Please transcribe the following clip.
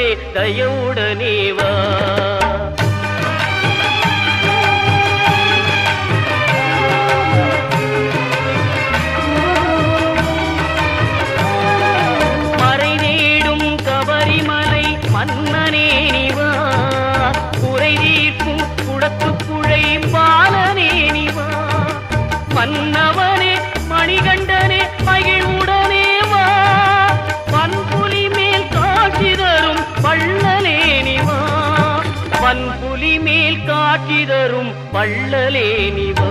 மன்னவனே தயவுடனே வா. மறை தேடும் கபரிமலை மன்னனே நிவா, குறை தீர்க்கும் குடத்துக்குழை பாலனே நிவா. மன்னவனே மணிகண்டனே மகிழ்வுடனே வா, வன்புலி மேல் காட்சி தரும் வள்ளலே நிவா. வன்புலி மேல் காட்சி தரும் வள்ளலே நிவா.